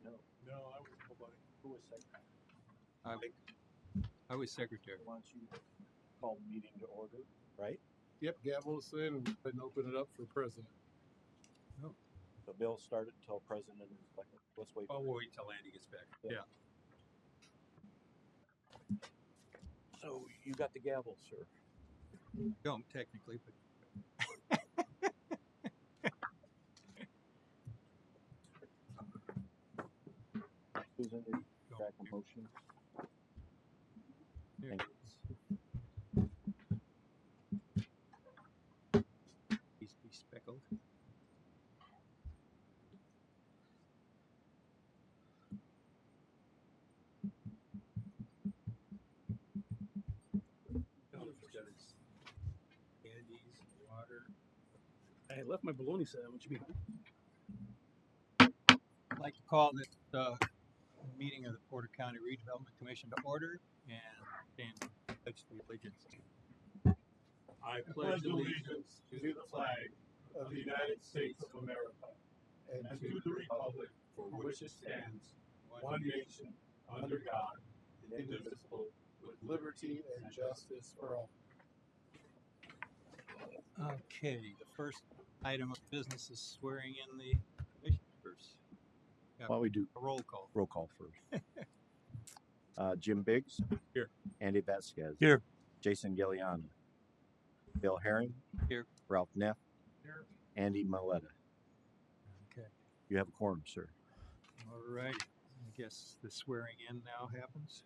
No, I was nobody. Who was secretary? I was secretary. Why don't you call the meeting to order, right? Yep, gavel's in and open it up for president. So Bill started until president is elected. Let's wait. Oh, we'll wait till Andy gets back. Yeah. So you got the gavel, sir. Don't technically, but Susan, did you back a motion? here. Thank He's speckled. He's got his candies, water. I left my bologna sandwich behind. I'd like to call this meeting of the Porter County Redevelopment Commission to order and pledge the allegiance. I pledge allegiance to the flag of the United States of America and to the republic for which it stands, one nation, under God, indivisible, with liberty and justice for all. Okay, the first item of business is swearing in the commissioners. Why don't we do A roll call. roll call first? Jim Biggs. Here. Andy Vasquez. Here. Jason Gilliana. Bill Herring. Here. Ralph Neff. Here. Andy Maletta. Okay. You have a quorum, sir. All right. I guess the swearing in now happens.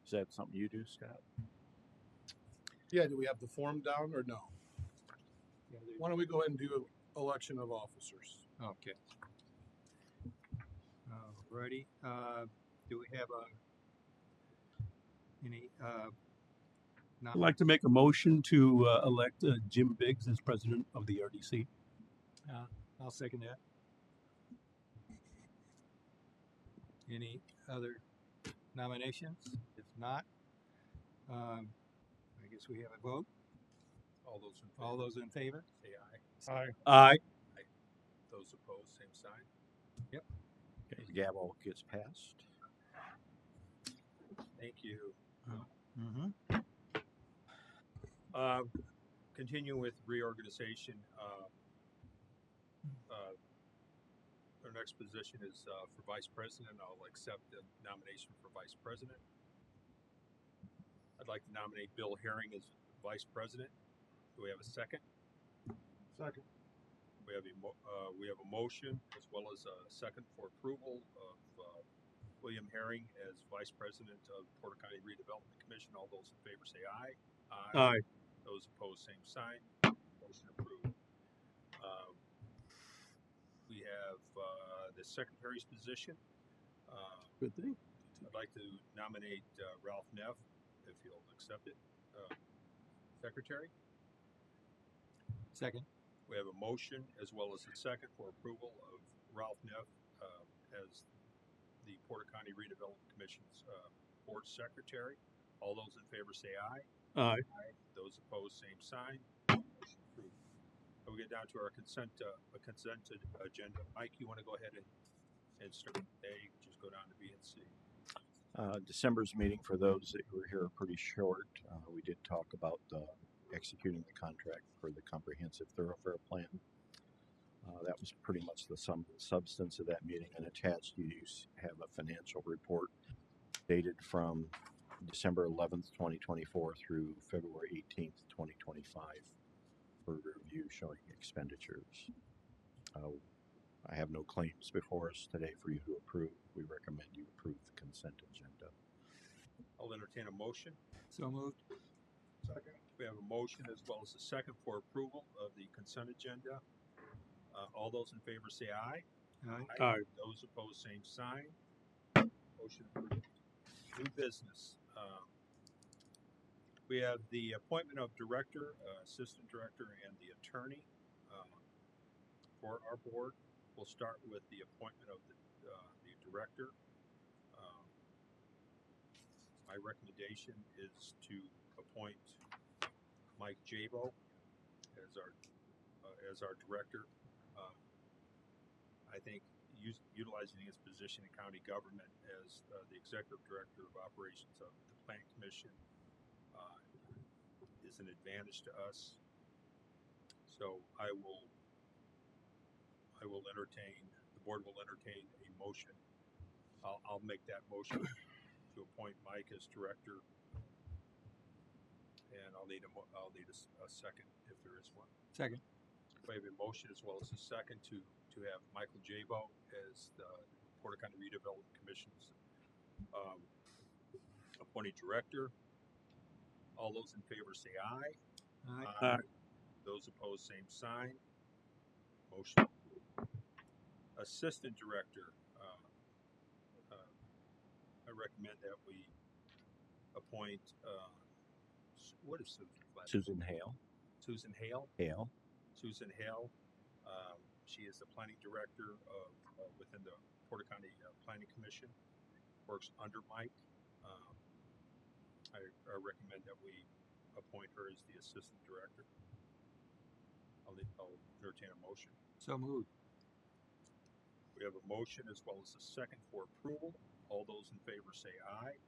Is that something you do, Scott? Yeah, do we have the form down or no? Yeah, Why don't we go ahead and do election of officers? okay. Alrighty. Do we have any I'd like to make a motion to elect Jim Biggs as president of the RDC. I'll second that. Any other nominations? If not, I guess we have a vote. All those in favor, say aye. Aye. Those opposed, same sign. Yep. The gavel gets passed. Thank you. Mm-hmm. Continue with reorganization. Our next position is for vice president. I'll accept the nomination for vice president. I'd like to nominate Bill Herring as vice president. Do we have a second? Second. We have a motion as well as a second for approval of William Herring as vice president of Porter County Redevelopment Commission. All those in favor say aye. Aye. Those opposed, same sign. Motion approved. We have the secretary's position. Good thing. I'd like to nominate Ralph Neff, if he'll accept it. Secretary. Second. We have a motion as well as a second for approval of Ralph Neff as the Porter County Redevelopment Commission's board secretary. All those in favor say aye. Aye. Those opposed, same sign. Motion approved. And we get down to our consented agenda. Mike, you want to go ahead and start today? Just go down to B and C. December's meeting, for those that were here, pretty short. We did talk about executing the contract for the comprehensive thoroughfare plan. That was pretty much the substance of that meeting, and attached you have a financial report dated from December 11th, 2024 through February 18th, 2025 for review showing expenditures. I have no claims before us today for you to approve. We recommend you approve the consent agenda. I'll entertain a motion. So moved. Second. We have a motion as well as a second for approval of the consent agenda. All those in favor say aye. Aye. Those opposed, same sign. Motion approved. New business. We have the appointment of director, assistant director, and the attorney for our board. We'll start with the appointment of the director. My recommendation is to appoint Mike Jabo as our director. I think utilizing his position in county government as the executive director of operations of the Planning Commission is an advantage to us. So the board will entertain a motion. I'll make that motion to appoint Mike as director, and I'll need a second if there is one. Second. We have a motion as well as a second to have Michael Jabo as the Porter County Redevelopment Commission's appointed director. All those in favor say aye. Aye. Those opposed, same sign. Motion approved. Assistant director. I recommend that we appoint. What is Susan's last name? Susan Hale. Susan Hale. Hale. Susan Hale. She is the planning director of within the Porter County Planning Commission. Works under Mike. I recommend that we appoint her as the assistant director. I'll entertain a motion. So moved. We have a motion as well as a second for approval. All those in favor say aye.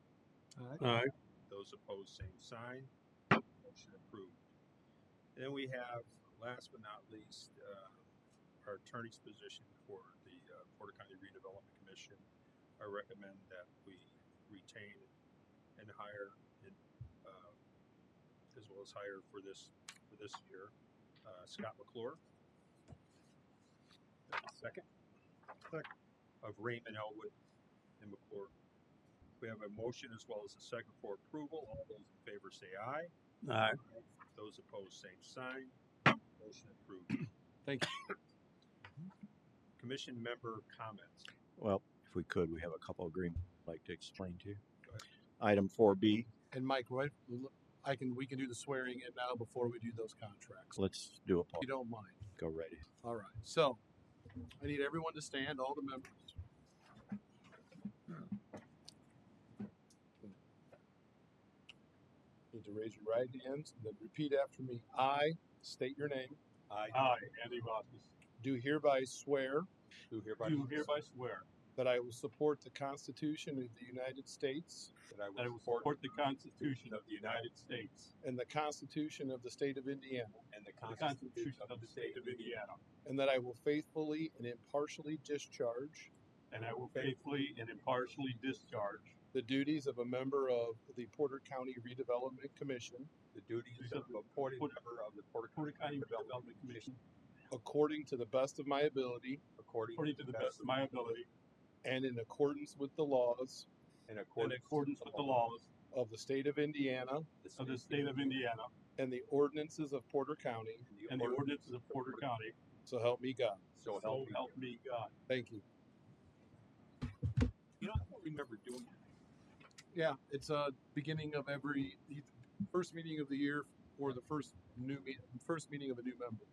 Aye. Those opposed, same sign. Motion approved. Then we have, last but not least, our attorney's position for the Porter County Redevelopment Commission. I recommend that we retain and hire, as well as hire for this year, Scott McClure. Second. Of Raymond, Elwood, and McClure. We have a motion as well as a second for approval. All those in favor say aye. Aye. Those opposed, same sign. Motion approved. Thank you. Commission member comments. Well, if we could, we have a couple agreements I'd like to explain to you. Go ahead. Item 4B, And Mike, right? We can do the swearing in now before we do those contracts. let's do a If poll. you don't mind. Go right ahead. All right. So I need everyone to stand, all the members. Need to raise your right hands and then repeat after me. I state your name. I Andy Vasquez. Do hereby swear do hereby swear that I will support the Constitution of the United States that I that I will will support the Constitution of the United States and the Constitution of the State of Indiana, and the and the Constitution of the State of Indiana, and that I will faithfully and impartially discharge and I will faithfully and impartially discharge the duties of a member of the Porter County Redevelopment Commission the duties of a appointed member of the Porter Porter County County Redevelopment Commission according to the best of my ability according according to the best of my ability and in accordance with the laws in in accordance accordance with the laws of the State of Indiana of the State of Indiana and the ordinances of Porter County, and the ordinances of Porter County. so help me God. So So help me God. Thank you. You know, I don't remember doing that. Yeah, it's beginning of every first meeting of the year or the first meeting of a new member.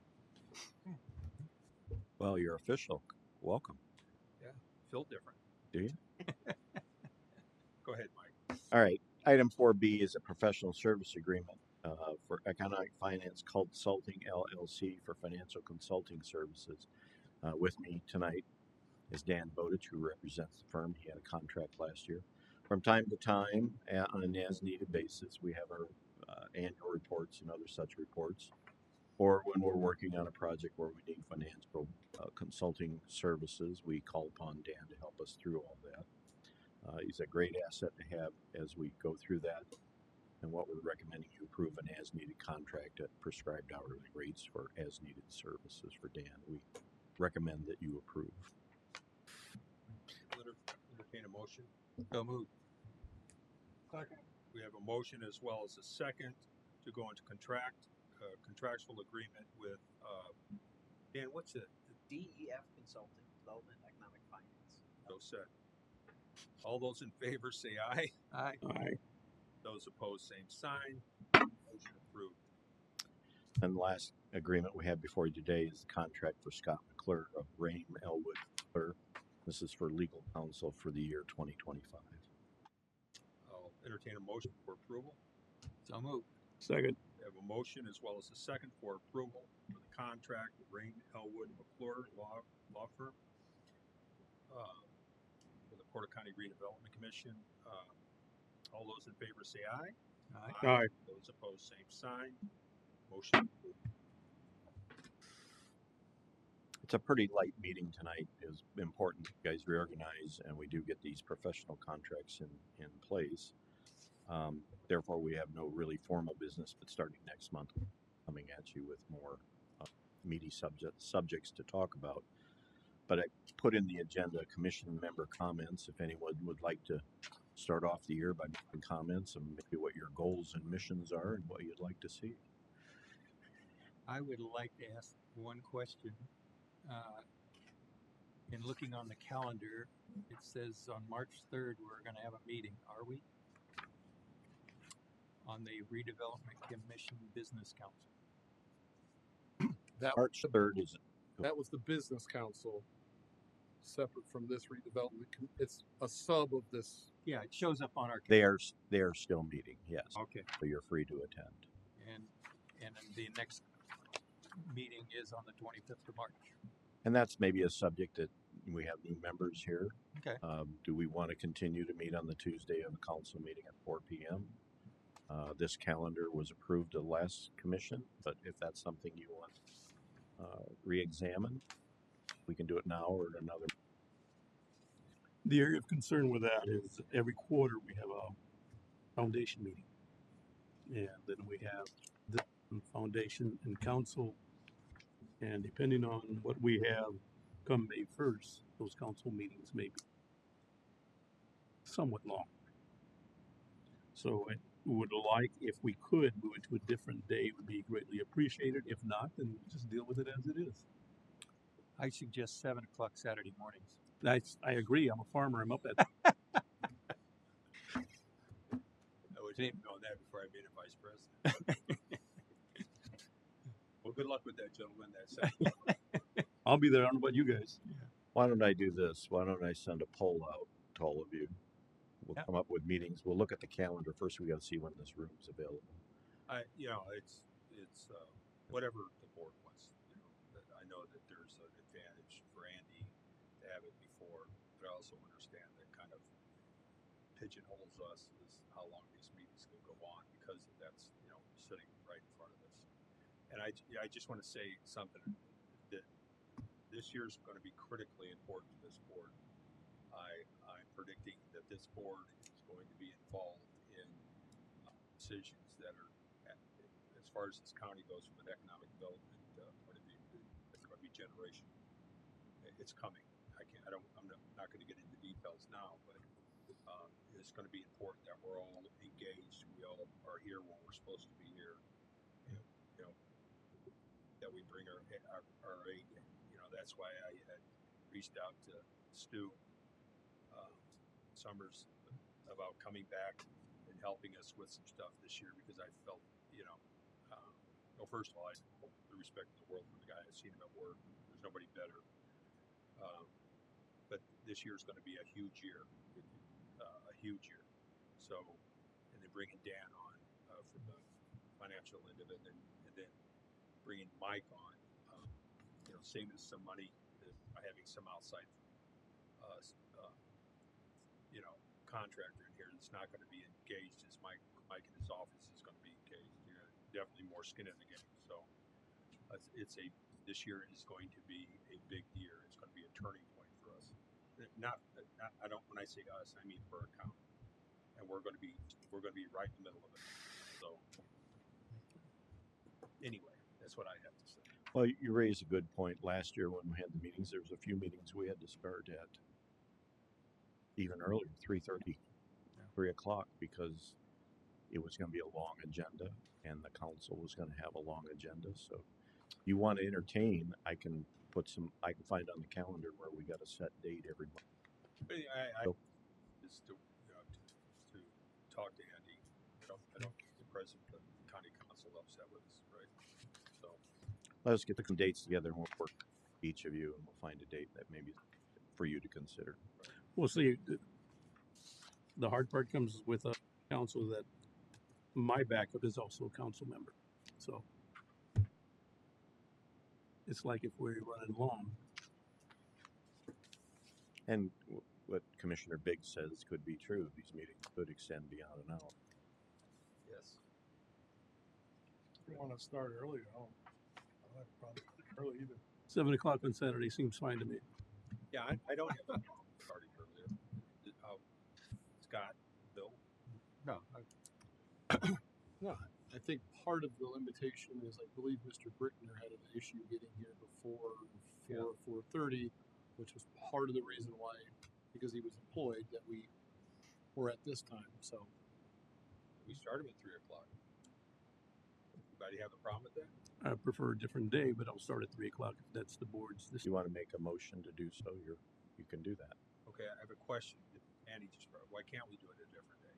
Well, you're official. Welcome. Feel different. Do you? Go ahead, Mike. All right. Item 4B is a professional service agreement for Economic Finance Consulting LLC for financial consulting services. With me tonight is Dan Bowditch, who represents the firm. He had a contract last year. From time to time, on an as-needed basis, we have our annual reports and other such reports. Or when we're working on a project where we need financial consulting services, we call upon Dan to help us through all that. He's a great asset to have as we go through that. And what we're recommending you approve an as-needed contract at prescribed hourly rates for as-needed services for Dan. We recommend that you approve. Entertain a motion. So moved. Second. We have a motion as well as a second to go into contractual agreement with, Dan, what's it? DEF Consulting, Development Economic Finance. So said. All those in favor say aye. Aye. Aye. Those opposed, same sign. Motion approved. And the last agreement we have before you today is the contract for Scott McClure of Rain Elwood McClure. This is for legal counsel for the year 2025. I'll entertain a motion for approval. So moved. Second. We have a motion as well as a second for approval for the contract with Rain Elwood McClure Law Firm. for the Porter County Redevelopment Commission. All those in favor say aye. Aye. Those opposed, same sign. Motion approved. It's a pretty light meeting tonight. It was important you guys reorganize and we do get these professional contracts in place. Therefore, we have no really formal business, but starting next month, coming at you with more meaty subjects to talk about. But I put in the agenda commission member comments. If anyone would like to start off the year by making comments and maybe what your goals and missions are and what you'd like to see. I would like to ask one question. In looking on the calendar, it says on March 3rd, we're gonna have a meeting, are we? On the Redevelopment Commission Business Council. That March 3rd is that was the business council, separate from this redevelopment. It's a sub of this. Yeah, it shows up on our. they are still meeting, yes. Okay, So you're free to attend. and then the next meeting is on the 25th of March. And that's maybe a subject that we have new members here. Okay. Do we want to continue to meet on the Tuesday of the council meeting at 4 p.m.? This calendar was approved at the last commission, but if that's something you want re-examine, we can do it now or at another. The area of concern with that is every quarter we have a foundation meeting. And then we have the foundation and council. And depending on what we have come May 1st, those council meetings may be somewhat long. So I would like, if we could move it to a different day, would be greatly appreciated. If not, then we just deal with it as it is. I suggest 7 o'clock Saturday mornings. I agree. I'm a farmer. I'm up at I was even on that before I made it vice president. Well, good luck with that, gentlemen. That's I'll be there. I don't know about you guys. Why don't I do this? Why don't I send a poll out to all of you? We'll come up with meetings. We'll look at the calendar first. We got to see when this room is available. It's whatever the board wants. But I know that there's an advantage for Andy to have it before, but I also understand that kind of pigeonholes us is how long these meetings can go on because that's sitting right in front of us. And I just want to say something that this year is going to be critically important to this board. I'm predicting that this board is going to be involved in decisions that are, as far as this county goes, from an economic development point of view, it's going to be generational. It's coming. I'm not going to get into details now, but it's going to be important that we're all engaged. We all are here when we're supposed to be here. That we bring our aid in. That's why I had reached out to Stu Summers about coming back and helping us with some stuff this year because I felt, well, first of all, I have the respect in the world for the guy. I've seen him at work. There's nobody better. But this year is going to be a huge year, So, and then bringing Dan on from the financial end of it, and then bringing Mike on, saving some money by having some outside, contractor in here that's not going to be engaged as Mike in his office is going to be engaged. Definitely more skin in the game. So this year is going to be a big year. It's going to be a turning point for us. When I say us, I mean for our county, and we're going to be right in the middle of it. So anyway, that's what I have to say. Well, you raised a good point. Last year when we had the meetings, there was a few meetings we had to start at even earlier, 3:30, 3 o'clock, because it was going to be a long agenda and the council was going to have a long agenda. So you want to entertain, I can find on the calendar where we got a set date every month. But is to talk to Andy. I don't get the president of the county council upset with us, right? So Let us get some dates together and we'll work with each of you and we'll find a date that maybe for you to consider. Well, see, the hard part comes with a council that my backup is also a council member. So it's like if we're running long, And what Commissioner Biggs says could be true. These meetings could extend beyond an hour. Yes. If you wanna start early, I don't have a problem early either. 7 o'clock on Saturday seems fine to me. Yeah, I don't have a problem starting earlier. Scott, Bill? No, I think part of the limitation is I believe Mr. Brickner had an issue getting here before 4:30, which was part of the reason why, because he was employed, that we were at this time. So We started at 3:00. Anybody have a problem with that? I prefer a different day, but I'll start at 3 o'clock if that's the board's. If you want to make a motion to do so, you can do that. Okay, I have a question. Andy just brought up. Why can't we do it a different day?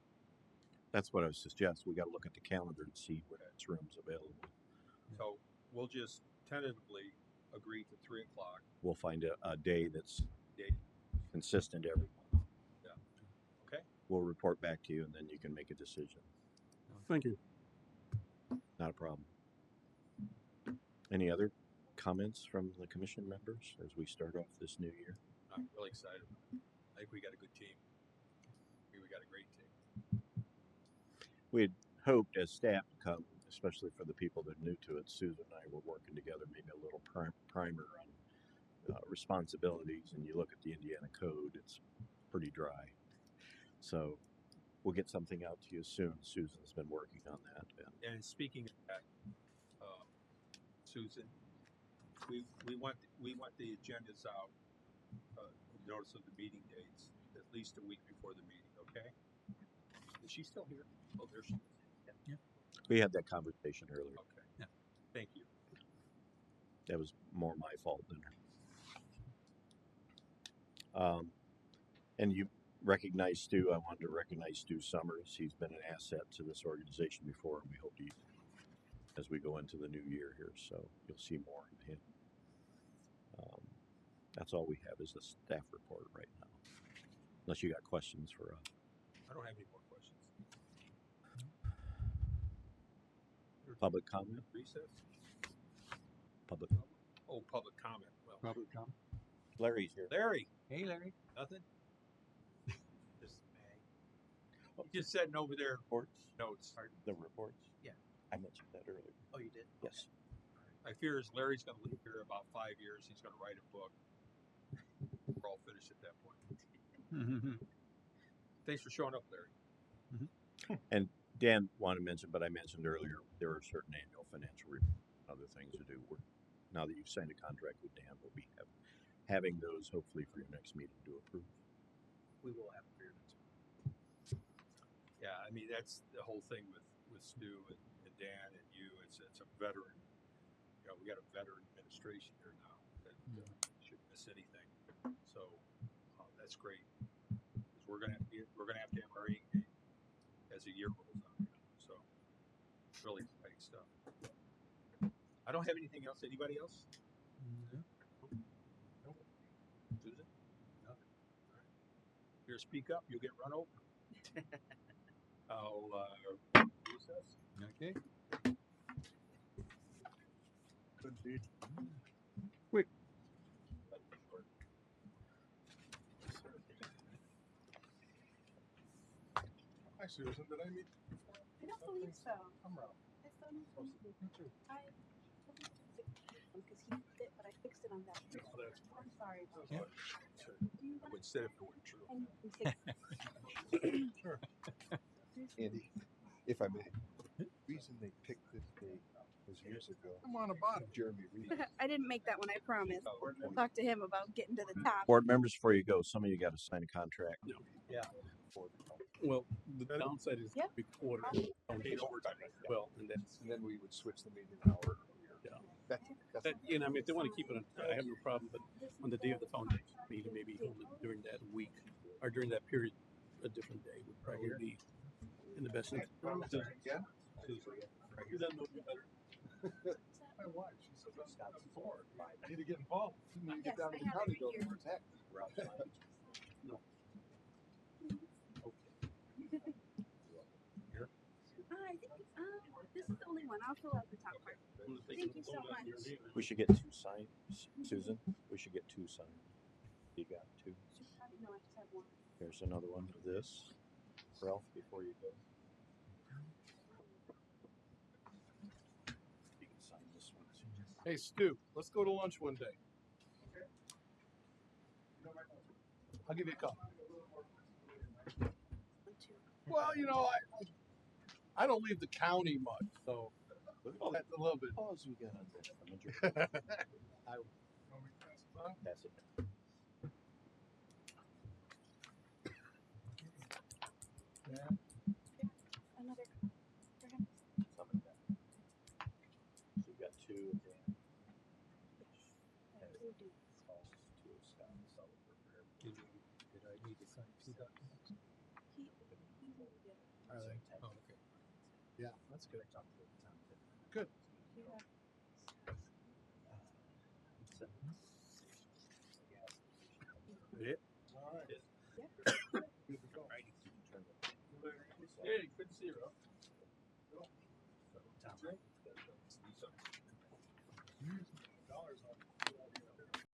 That's what I was suggesting. We got to look at the calendar and see what room's available. So we'll just tentatively agree to 3:00. We'll find a day that's Day. consistent every month. Yeah. Okay. We'll report back to you, and then you can make a decision. Thank you. Not a problem. Any other comments from the commission members as we start off this new year? I'm really excited about it. I think we got a good team. I think we got a great team. We had hoped as staff to come, especially for the people that are new to it. Susan and I were working together, maybe a little primer on responsibilities, and you look at the Indiana code, it's pretty dry. So we'll get something out to you soon. Susan's been working on that. And speaking of that, Susan, we want the agendas out, notice of the meeting dates, at least a week before the meeting. Okay? Is she still here? Oh, there she is. Yeah. We had that conversation earlier. Okay. Yeah. Thank you. That was more my fault than her. And you recognize Stu. I wanted to recognize Stu Summers. He's been an asset to this organization before, and we hope he, as we go into the new year here. So you'll see more of him. That's all we have is the staff report right now. Unless you got questions for us. I don't have any more questions. Public comment? Recess? Public. Oh, public comment. Well, Public comment. Larry's here. Larry, Hey, Larry. nothing? Just May. You just sitting over there. Reports? Notes. The reports? Yeah. I mentioned that earlier. Oh, you did? Yes. My fear is Larry's going to live here about 5 years. He's going to write a book. We're all finished at that point. Thanks for showing up, Larry. And Dan wanted to mention, but I mentioned earlier, there are certain annual financial reports, other things to do. Now that you've signed a contract with Dan, we'll be having those hopefully for your next meeting to approve. We will have a beer next month. Yeah, I mean, that's the whole thing with Stu and Dan and you. It's a veteran. You know, we got a veteran administration here now that shouldn't miss anything. So that's great. Because we're gonna have to have our A game as the year rolls on. So really exciting stuff. I don't have anything else. Anybody else? No. Susan? Nothing. All right. Here, speak up. You'll get run over. I'll recess. Okay. Couldn't be. Quick. Hi Susan, did I meet you before? I don't believe so. I'm Ralph. I still need to meet you. I because he did, but I fixed it on that. Oh, that's I'm sorry. about Yeah. that. Do you I want would say if it weren't true. I need to fix Sure. Andy, if I may, the reason they picked this date was years ago. I'm on the bottom. Jeremy Reed. I didn't make that one, I promise. I'll talk to him about getting to the top. Board members, before you go, some of you got to sign a contract. Well, the downside is Yep. every quarter. Paid overtime. Well, and that's, And then we would switch the meeting an hour earlier. Yeah. That's that, you know, I mean, if they want to keep it, I have no problem, but on the day of the foundation meeting, maybe hold it during that week, or during that period, a different day would probably be in the best interest. yeah. You don't know me better. My wife, she said, that's not before. I need to get involved. You need to Yes, get down I to the have county it building here. where it's at. I think this is the only one. I'll fill out the top part. Thank you so much. We should get two signed, Susan. We should get two signed. You got two. There's another one of this. Ralph, before you go. You can sign this one too. Hey, Stu, let's go to lunch one day. I'll give you a call. Well, you know, I don't leave the county much, so that's a little bit. Pause we got on this. Pass it down. Another for him. Some of that. So you got two of them. Blue dude. Two of Scott and Sullivan. Did I need to sign 2 documents? He will get it. Are they? Oh, okay. Yeah, that's good. You have Yeah. All right. Yep. Good to go. Right. You can turn it. Hey, good to see you, Rob. Tom.